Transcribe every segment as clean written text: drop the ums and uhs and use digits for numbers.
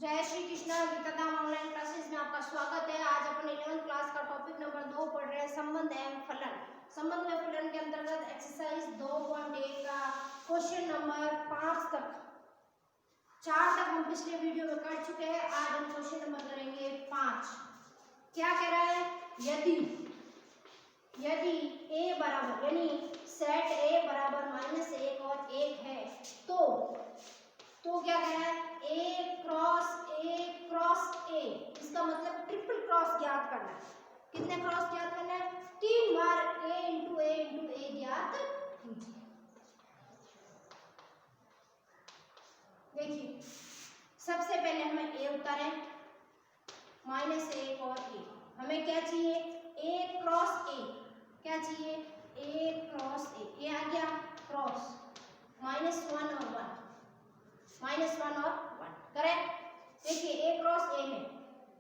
जय Shri Krishna. गीताधाम online classes में आपका स्वागत है। आज अपन 11th क्लास का टॉपिक नंबर 2 पढ़ रहे हैं, संबंध एवं फलन। संबंध में फलन के अंतर्गत एक्सरसाइज 2.1 का क्वेश्चन नंबर 5 तक 4 तक हम पिछले वीडियो में कर चुके हैं। आज हम क्वेश्चन नंबर करेंगे 5। क्या कह रहा है? यदि a बराबर यानी सेट a बराबर -1 और 1 है तो क्या कह रहा है? a क्रॉस a, इसका मतलब ट्रिपल क्रॉस ज्ञात करना है। कितने क्रॉस ज्ञात करना है? 3 बार a इंटू a ज्ञात कीजिए। देखिए, सबसे पहले हमें a उतारे, -1 और a। हमें क्या चाहिए? a cross a। क्या चाहिए? a क्रॉस a आ गया क्रॉस -1 और 1 करेक्ट। देखिए a क्रॉस a है,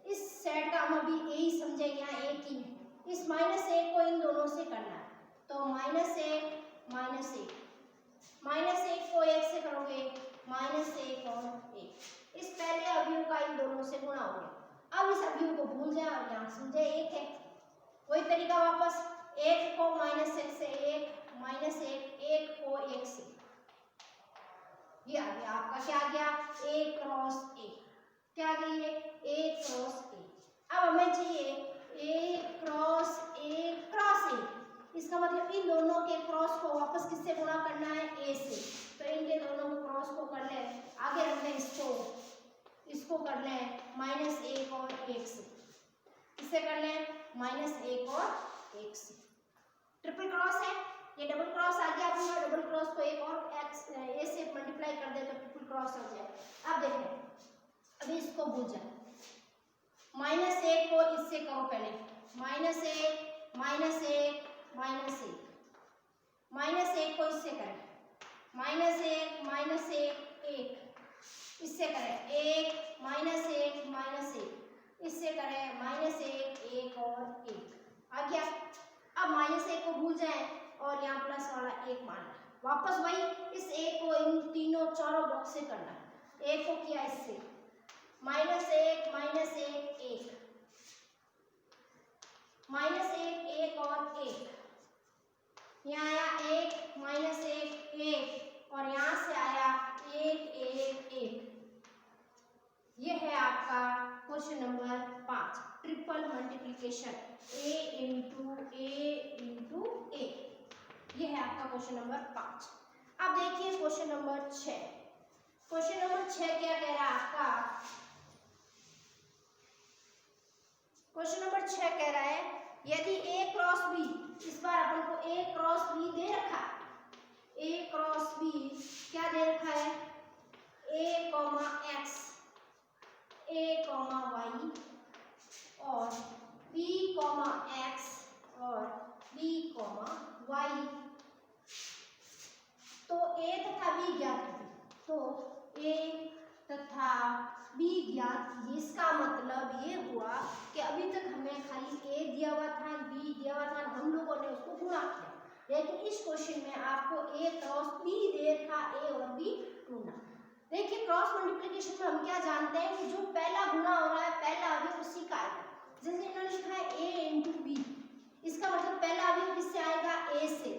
इस सेट का हम अभी a ही समझे, यहाँ एक ही है। इस -1 को इन दोनों से करना है, तो -1 को 1 से करोगे, -1 और 1। इस पहले अवयव का इन दोनों से गुणा हो गया। अब इस अवयव को भूल जाए और यहाँ समझे 1 है। वही तरीका वापस, 1 को -1 से 1 को 1 से, ये आ गया आपका। क्या आ गया? a cross a। क्या आ गई है? a cross a। अब हमें चाहिए a क्रॉस a। इसका मतलब इन दोनों के क्रॉस को वापस किससे गुणा करना है? a से। तो इनके दोनों को क्रॉस को कर ले, आगे रख ले, इसको कर ले -1 और 1 से। किससे कर ले? -1 और 1 से। ट्रिपल क्रॉस है, ये डबल क्रॉस आ गया। अब डबल क्रॉस को एक और a से मल्टीप्लाई कर दे तो ट्रिपल क्रॉस हो जाए। अब देखो, अभी इसको भूल जाए, -1 को इससे करो पहले, -1 को इससे करें, -1 इससे करें, 1 इससे करें, -1 और 1 आ गया। अब -1 को भूल जाए और यहाँ प्लस वाला 1 मानना है। वापस वही, इस 1 को इन तीनों चारों बॉक्स से करना है। 1 को किया इससे, -1 और 1, यहाँ आया 1 और यहाँ से आया 1। ये है आपका question number 5, triple multiplication, a into a। ये है आपका क्वेश्चन नंबर 5। अब देखिए क्वेश्चन नंबर 6। क्वेश्चन नंबर 6 क्या कह रहा है आपका? क्वेश्चन नंबर 6 कह रहा है, यदि a क्रॉस b, इस बार अपन को a क्रॉस b दे रखा है। a क्रॉस b क्या दे रखा है? a, x, a, y और b, x और b, y। तो a तथा b ज्ञात कीजिए। तो a तथा b ज्ञात कीजिए। इसका मतलब ये हुआ कि अभी तक हमें खाली a दिया हुआ था, b दिया हुआ था, हम लोगों ने उसको गुणा किया। लेकिन इस क्वेश्चन में आपको a क्रॉस b दे रखा, a और b ढूंढना। देखिए, क्रॉस मल्टीप्लिकेशन में हम क्या जानते हैं कि जो पहला गुणा हो रहा है, पहला अवयव उसी का आएगा। जैसे इन्होंने लिखा है a इंटू b, इसका मतलब पहला अवयव किससे आएगा? a से,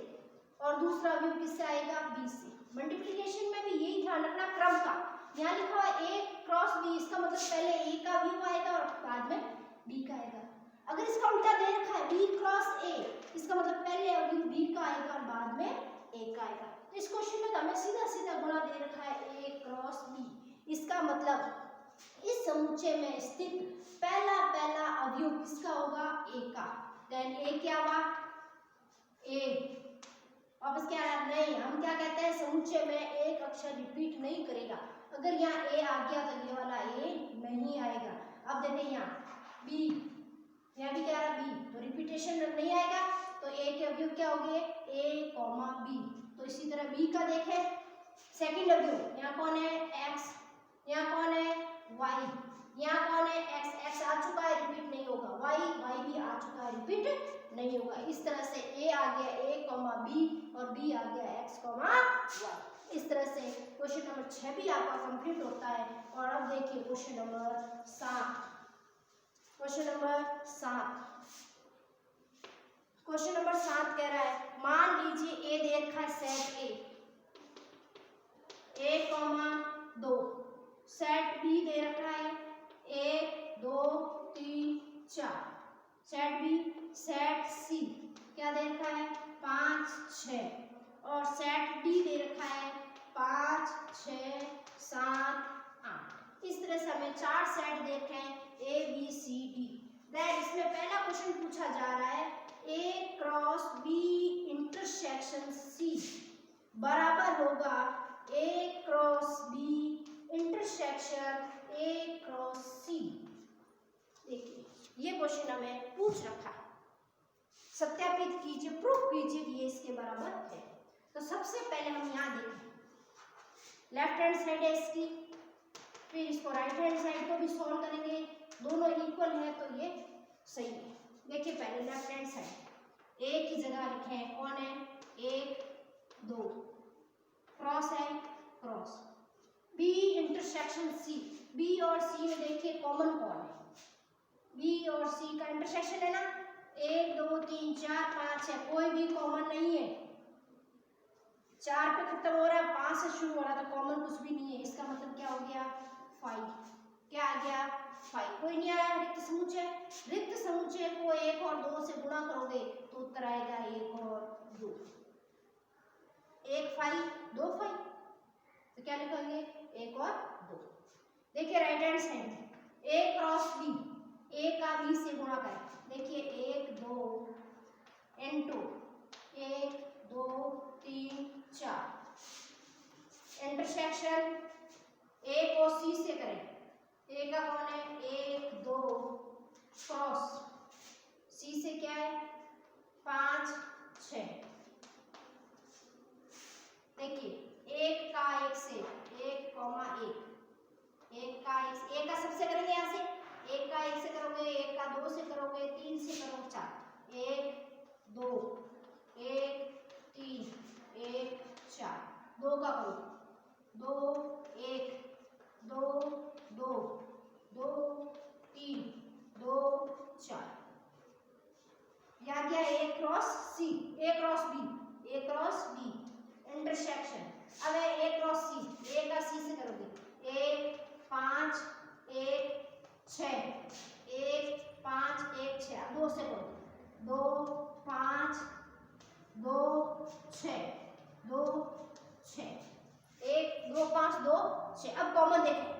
और दूसरा अवयव किससे आएगा? b से। मल्टीप्लिकेशन में भी यही ध्यान रखना क्रम का। यहाँ लिखा हुआ a क्रॉस b, इसका मतलब पहले a का अवयव आएगा और बाद में b का आएगा। अगर इसका उल्टा दे रखा है b क्रॉस a, इसका मतलब पहले अवयव b का आएगा और बाद में a का आएगा। तो इस क्वेश्चन में तो हमें सीधा गुणा दे रखा है a क्रॉस b। इसका मतलब इस समुच्चय में स्थित पहला अवयव किसका होगा? a का। देन a क्या हुआ? a वापस क्या है? नहीं, हम क्या कहते हैं, समुच्चय में एक अक्षर रिपीट नहीं करेगा। अगर यहाँ a आ गया तो ये वाला a नहीं आएगा। अब देखते यहाँ b, यहाँ भी क्या रहा? b, तो रिपीटेशन नहीं आएगा। तो a के अवयव क्या हो गए? a, b। तो इसी तरह b का देखें, सेकंड अवयव यहाँ कौन है? x, यहाँ कौन है? y, यहाँ कौन है? x आ चुका है, रिपीट नहीं होगा। y भी आ चुका है, रिपीट नहीं होगा। इस तरह से a आ गया a, b और b आ गया x, y। इस तरह से क्वेश्चन नंबर 6 भी आपका कंप्लीट होता है। और अब देखिए क्वेश्चन नंबर 7। क्वेश्चन नंबर 7 कह रहा है, मान लीजिए ए दे रखा है सेट ए 2, सेट बी दे रखा है 1 2 3 4, सेट बी, सेट सी क्या दे रखा है 5 6, और सेट डी दे रखा है 5 6 7 8। इस तरह से हमें 4 सेट देखे हैं A B C D. That इसमें पहला क्वेश्चन पूछा जा रहा है A cross B intersection C बराबर होगा A cross B intersection A cross C. देखिए ये क्वेश्चन हमें पूछ रखा है, सत्यापित कीजिए, प्रूफ कीजिए कि ये इसके बराबर है। तो सबसे पहले हम यहाँ देखें, लेफ्ट हैंड साइड है इसकी, फिर इसको राइट हैंड साइड को भी सॉल्व करेंगे, दोनों इक्वल है तो ये सही है। देखिए पहले लेफ्ट हैंड साइड ए की जगह लिखें, कौन है 1 2, क्रॉस है cross, B intersection C, B और सी में देखिए कॉमन कौन है, बी और सी का इंटरसेक्शन है ना, 1 2 3 4 5 है, कोई भी कॉमन नहीं है, 4 पे खत्म हो रहा है, 5 से शुरू हो रहा है, तो कॉमन कुछ भी नहीं है। इसका मतलब क्या हो गया 5, क्या आ गया 5, कोई नहीं आया रिक्त समुच्चय। रिक्त समुच्चय को 1 और 2 से गुणा करोगे तो उत्तर आएगा 1 और 2, 1 5 2 5, तो क्या लिखेंगे 1 और 2। देखिए राइट हैंड साइड ए क्रॉस बी, ए का बी से गुणा करें, देखिए 1 2 इनटू 1 2 3 4, इंटरसेक्शन ए को सी से करें, ए का कौन है 1 2, क्रॉस सी से क्या है 5 6। देखिए 1 का 1 से 1 1, 1 का 1, 1 का सबसे करेंगे यहाँ से, 1 का 1 से करोगे, 1 का 2 से करोगे, 3 से करोगे 4, 1 2 1 3 1 4, 2 का करो 2 1 2 2 2 3 2 4, यहाँ क्या ए क्रॉस सी, ए क्रॉस बी, ए क्रॉस बी इंटरसेक्शन। अब है ए क्रॉस सी, ए का सी से करोगे 1 5 1 6, 1 5 1 6, अब 2 से करो 2 5 2 6 2 6, 1 2 5 2 6। अब कॉमन देखें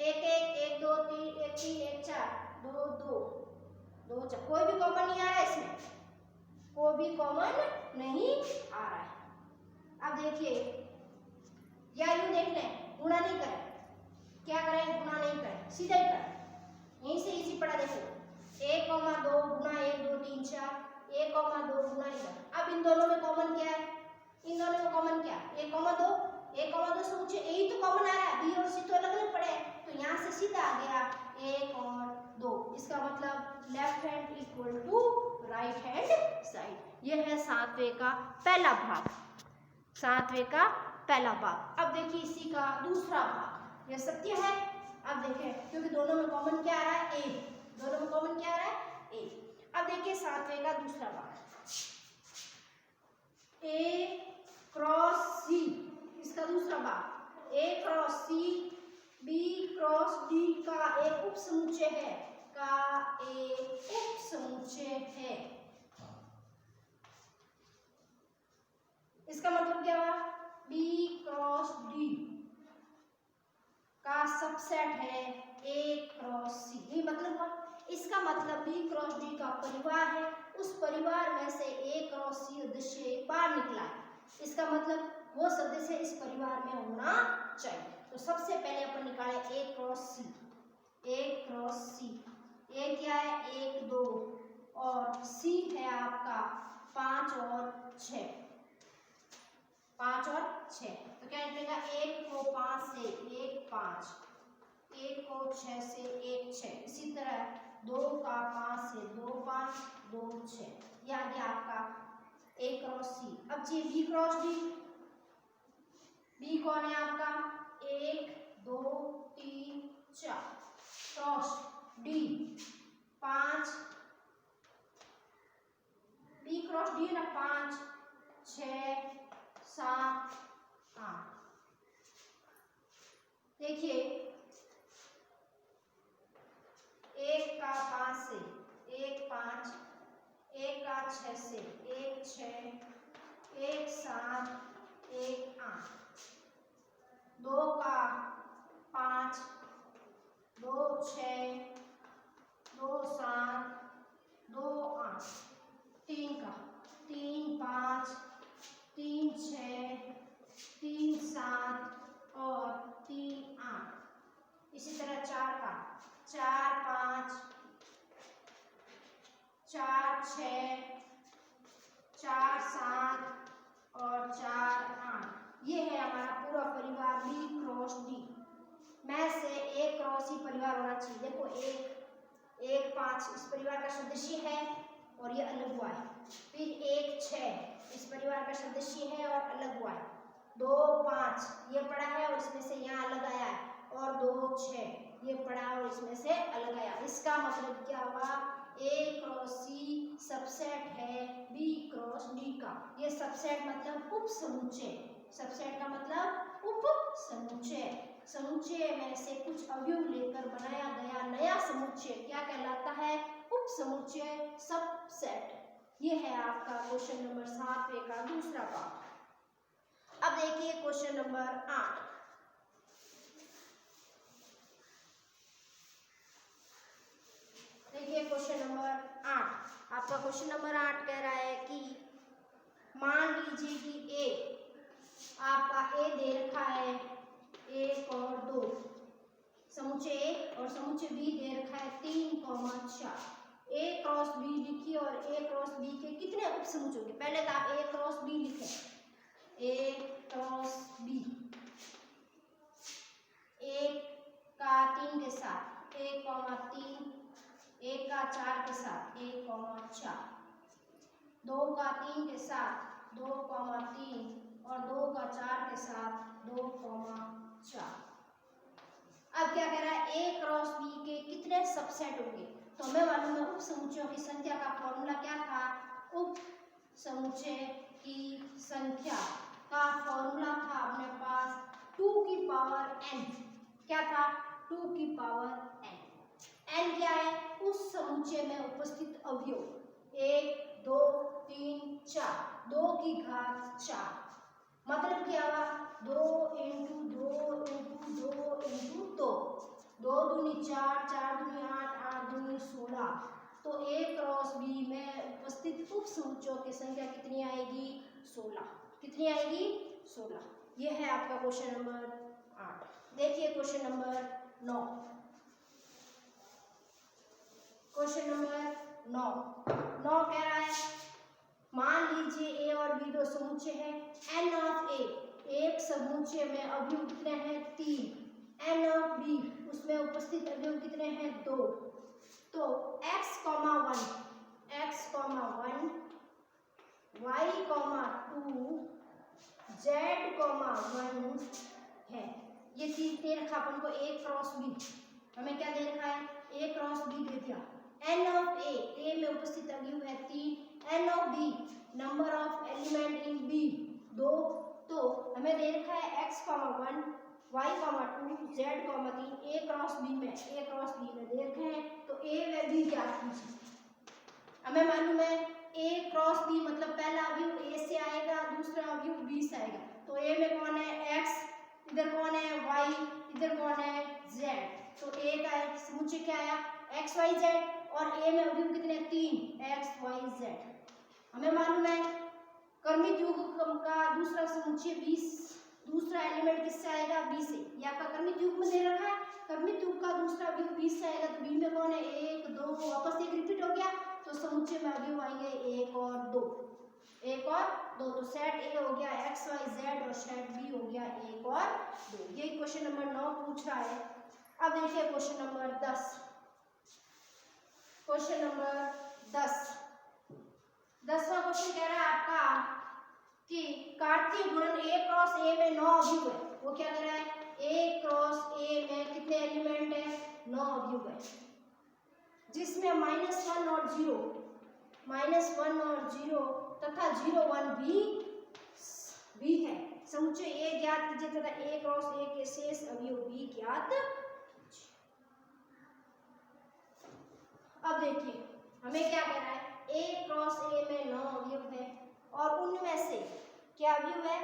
1 1 1 2 3 1 3 1 4 2 2 2 4, कोई भी कॉमन नहीं आ रहा है इसमें, कोई भी कॉमन नहीं आ रहा है। अब देखिए या यूं देख लें, गुणा नहीं करें, क्या करें गुणा नहीं करें, सीधा ही करें, यहीं से इजी पड़ा। देखो 1 2 गुणा 1 2 3 4, 1 2 गुणा इधर। अब इन दोनों में कॉमन क्या है, इन दोनों में कॉमन क्या 1 2, 1 2 से मुझे यही तो कॉमन आ रहा है, बी और सी तो अलग अलग पड़े हैं, तो यहाँ से सीधा आ गया 1 और 2। इसका मतलब left hand equal to right hand side. यह है 7वें का पहला भाग, 7वें का पहला भाग। अब देखिए इसी का दूसरा भाग, यह सत्य है। अब देखें क्योंकि दोनों में कॉमन क्या आ रहा है ए, दोनों में कॉमन क्या आ रहा है ए। अब देखिए 7वें का दूसरा भाग, ए क्रॉस सी, इसका दूसरा भाग A cross C B cross D का एक उप समुच्चय है, का एक उप समुच्चय है। इसका मतलब क्या हुआ, बी क्रॉस डी का सबसेट है ए क्रॉस सी, ये मतलब हुआ। इसका मतलब बी क्रॉस डी का परिवार है, उस परिवार में से ए क्रॉस सी सदस्य बाहर निकला है, इसका मतलब वो सदस्य इस परिवार में होना चाहिए। तो सबसे पहले अपन निकाले ए क्रॉस सी, ए क्रॉस सी, ए क्या है 1 2 और सी है आपका 5 और 6, 5 और 6, तो क्या निकलेगा 1 को 5 से 1 5, 1 को 6 से 1 6, इसी तरह 2 का 5 से 2 5 2 6, यह आ गया आपका ए क्रॉस सी। अब जी बी क्रॉस डी, बी कौन है आपका 1 2 3 4 cross D 5 B cross D है ना 5 6 7 8 देखिए 1 का 5 से 1 5 1 का 6 से 1 6 1 7 1 8 2 का 5 2 6 2 7 2 8 3 का 3 5 3 6 3 7 और 3 8 इसी तरह 4 का 4 5 4 6 4 7 और 4 8 ये है हमारा पूरा परिवार बी क्रॉस डी में से एक क्रॉस ही परिवार होना चाहिए। देखो 1 5 इस परिवार का सदस्य है और ये अलग हुआ है। फिर 1 6 इस परिवार का सदस्य है और अलग हुआ है। 2 5 ये पड़ा है और इसमें से यहाँ अलग आया है और 2 6 ये पड़ा और इसमें से अलग आया। इसका मतलब क्या हुआ ए क्रॉस सी सबसेट है बी क्रॉस डी का। ये सबसेट मतलब उप समुच्चय, सबसेट का मतलब उप समुच्चय, समुच्चय में से कुछ अवयव लेकर बनाया गया नया समुच्चय क्या कहलाता है उप समुच्चय सबसेट। ये है आपका क्वेश्चन नंबर 7 का दूसरा पार्ट। अब देखिए क्वेश्चन नंबर 8। देखिए क्वेश्चन नंबर 8 आपका क्वेश्चन नंबर 8 कह रहा है कि मान लीजिए कि ए आपका ए दे रखा है 1 और 2 समुच्चय ए और समुच्चय बी दे रखा है 3 4 ए क्रॉस बी लिखिए और ए क्रॉस बी के कितने उप समुच्चय होंगे। पहले तो आप ए क्रॉस बी लिखें ए क्रॉस बी 1 का 3 के साथ 1 3 1 का 4 के साथ 1 4 2 का 3 के साथ 2 3 और 2 का 4 के साथ 2 4। अब क्या कह रहा है ए क्रॉस बी के कितने सबसेट होंगे। तो हमें मालूम है उप समुच्चयों की संख्या का फॉर्मूला क्या था। उप समुच्चय की संख्या का फॉर्मूला था अपने पास 2 की पावर n। क्या था 2 की पावर n। n क्या है उस समुच्चय में उपस्थित अवयव 1 2 3 4 2 की घात 4 मतलब क्या हुआ 2 इंटू 2 इंटू 2 इंटू 2 2 दूनी 4 4 दूनी 8 8 दूनी 16। तो ए क्रॉस बी में उपस्थित उप समुच्चयों की संख्या कितनी आएगी 16। कितनी आएगी 16। यह है आपका क्वेश्चन नंबर 8। देखिए क्वेश्चन नंबर 9। क्वेश्चन नंबर 9 कह रहा है मान लीजिए ए और बी दो समुच्चय है n ऑफ ए एक समुच्चय में अवयव कितने हैं 3 n ऑफ बी उसमें उपस्थित अवयव कितने हैं 2। तो x, 1 y, 2 z, 1 है। ये चीज दे रखा अपन को a क्रॉस बी। हमें क्या दे रखा है a क्रॉस बी दे दिया। n ऑफ ए में उपस्थित अवयव है 3 n of B number of element in B 2। तो हमें दे रखा है x, 1 y, 2 z, 3 a cross B में दे रखे हैं। तो a व b ज्ञात कीजिए। हमें मालूम है a क्रॉस b मतलब पहला अवयव a से आएगा दूसरा अवयव b से आएगा। तो a में कौन है x, इधर कौन है y, इधर कौन है z। तो a का समुच्चय क्या आया x y z और a में अवयव कितने 3 x y z। हमें मालूम है कर्मित युग्म का दूसरा समुच्चय 20 दूसरा एलिमेंट किससे आएगा b से। ये आपका कर्मित युग्म दे रखा है। कर्मित युग्म का दूसरा अवयव 20 से आएगा। तो b में कौन है 1 2 वापस एक रिपीट हो गया। तो समुच्चय में अवयव आएंगे 1 और 2 तो सेट ए हो गया x y z और सेट बी हो गया 1 और 2। ये क्वेश्चन नंबर 9 पूछ रहा है। अब देखिए क्वेश्चन नंबर 10। क्वेश्चन नंबर 10 10वां क्वेश्चन कह रहा है आपका कि कार्तीय गुणन a क्रॉस a में 9 अवयव है, वो क्या कर रहा है, a क्रॉस a में कितने एलिमेंट है, 9 अवयव है, जिसमें -1 और 0, -1 और 0 तथा 0 1 भी है। समुच्चय a ज्ञात कीजिए तथा a क्रॉस a के शेष अवयव b ज्ञात। अब देखिए हमें क्या कह रहा है, a क्रॉस a में 9 अवयव है और उनमें से क्या अवयव है,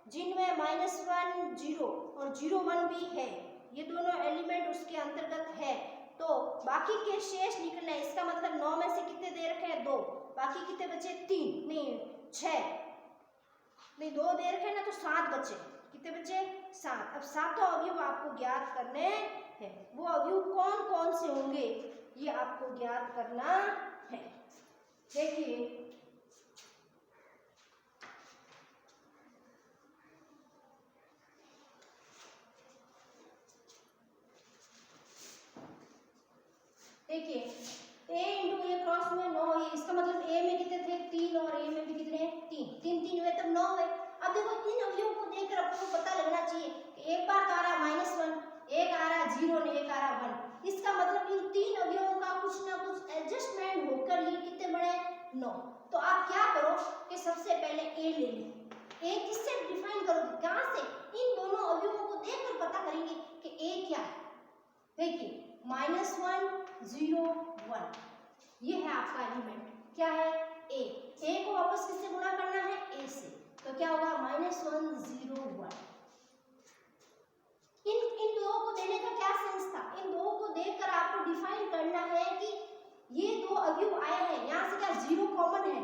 जिनमें -1 0 और 0 1 भी है, ये दोनों एलिमेंट उसके अंतर्गत है, तो बाकी के शेष निकलना है। इसका मतलब 9 में से कितने दे रखे हैं, 2, बाकी कितने बचे, 3 नहीं 6 नहीं 2 दे रखे ना, तो 7 बचे, कितने बचे, 7। अब सातों अवयव आपको ज्ञात करने हैं, वो अवयव कौन कौन से होंगे ये आपको ज्ञात करना है। देखिए देखिए a इंटू ए क्रॉस में 9 है, इसका मतलब a में कितने थे, 3 और a में भी कितने हैं, 3 3 3 हुए तब 9 है। अब देखो इन अवयवों को देखकर आपको पता लगना चाहिए कि एक बार तो आ रहा -1, एक आ रहा 0 और एक आ रहा 1, इसका मतलब इन तीन अवयवों का कुछ ना कुछ एडजस्टमेंट होकर ये कितने बने, 9। तो आप क्या करो कि सबसे पहले a ले लें, a किससे डिफाइन करोगे, कहां से, इन दोनों अवयवों को देखकर पता करेंगे कि a क्या है। देखिए -1 0 1 ये है आपका एलिमेंट, क्या है, a को वापस किससे गुणा करना है, a से, तो क्या होगा -1 0 1। इन दो को देने का क्या सेंस था, इन दो को देखकर आपको डिफाइन करना है कि ये दो अवयव आए हैं, यहाँ से क्या 0 कॉमन है,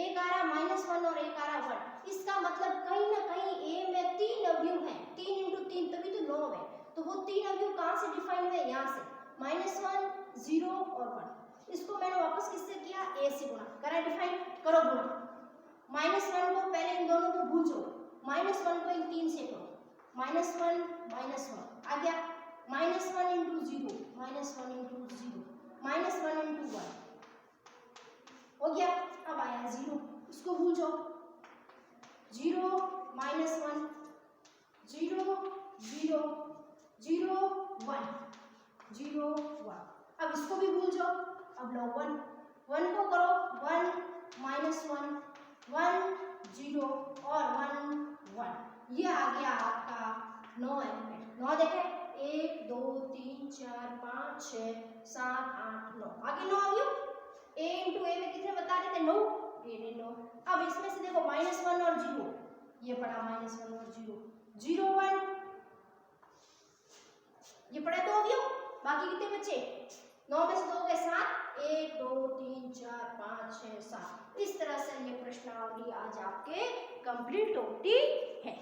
एक आ रहा -1 और एक आ रहा 1, इसका मतलब कहीं ना कहीं a में 3 अवयव हैं, 3 इंटू 3 तभी तो 9 है, तो वो 3 अवयव कहाँ से डिफाइन हुए, यहाँ से -1 0 और 1। इसको मैंने वापस किससे किया, a से गुणा करा, डिफाइन करो गुणा, -1 को पहले इन दोनों को भूल जाओ, -1 को इन 3 से करो, -1 आ गया, -1 इंटू 0 -1 इंटू 0 -1 इंटू 1 हो गया। अब आया 0, इसको भूल जाओ, 0 -1 0 0 0 1 0 1। अब इसको भी भूल जाओ, अब लो 1 1 को करो, 1 -1 1 0 और 1 1, ये आ गया आपका 9 एलिमेंट। 9 देखे, 1 2 3 4 5 6 7 8 9, आगे 9 अवयव, a इंटू a में कितने बता रहे थे, 9, ये नहीं 9। अब इसमें से देखो -1 और 0, ये पड़ा -1 और 0 0 1, ये पड़ा 2 अवयव, बाकी कितने बचे, 9 में से 2 गए 7, 1 2 3 4 5 6 7। इस तरह से ये प्रश्नावली आज आपके कंप्लीट होती है।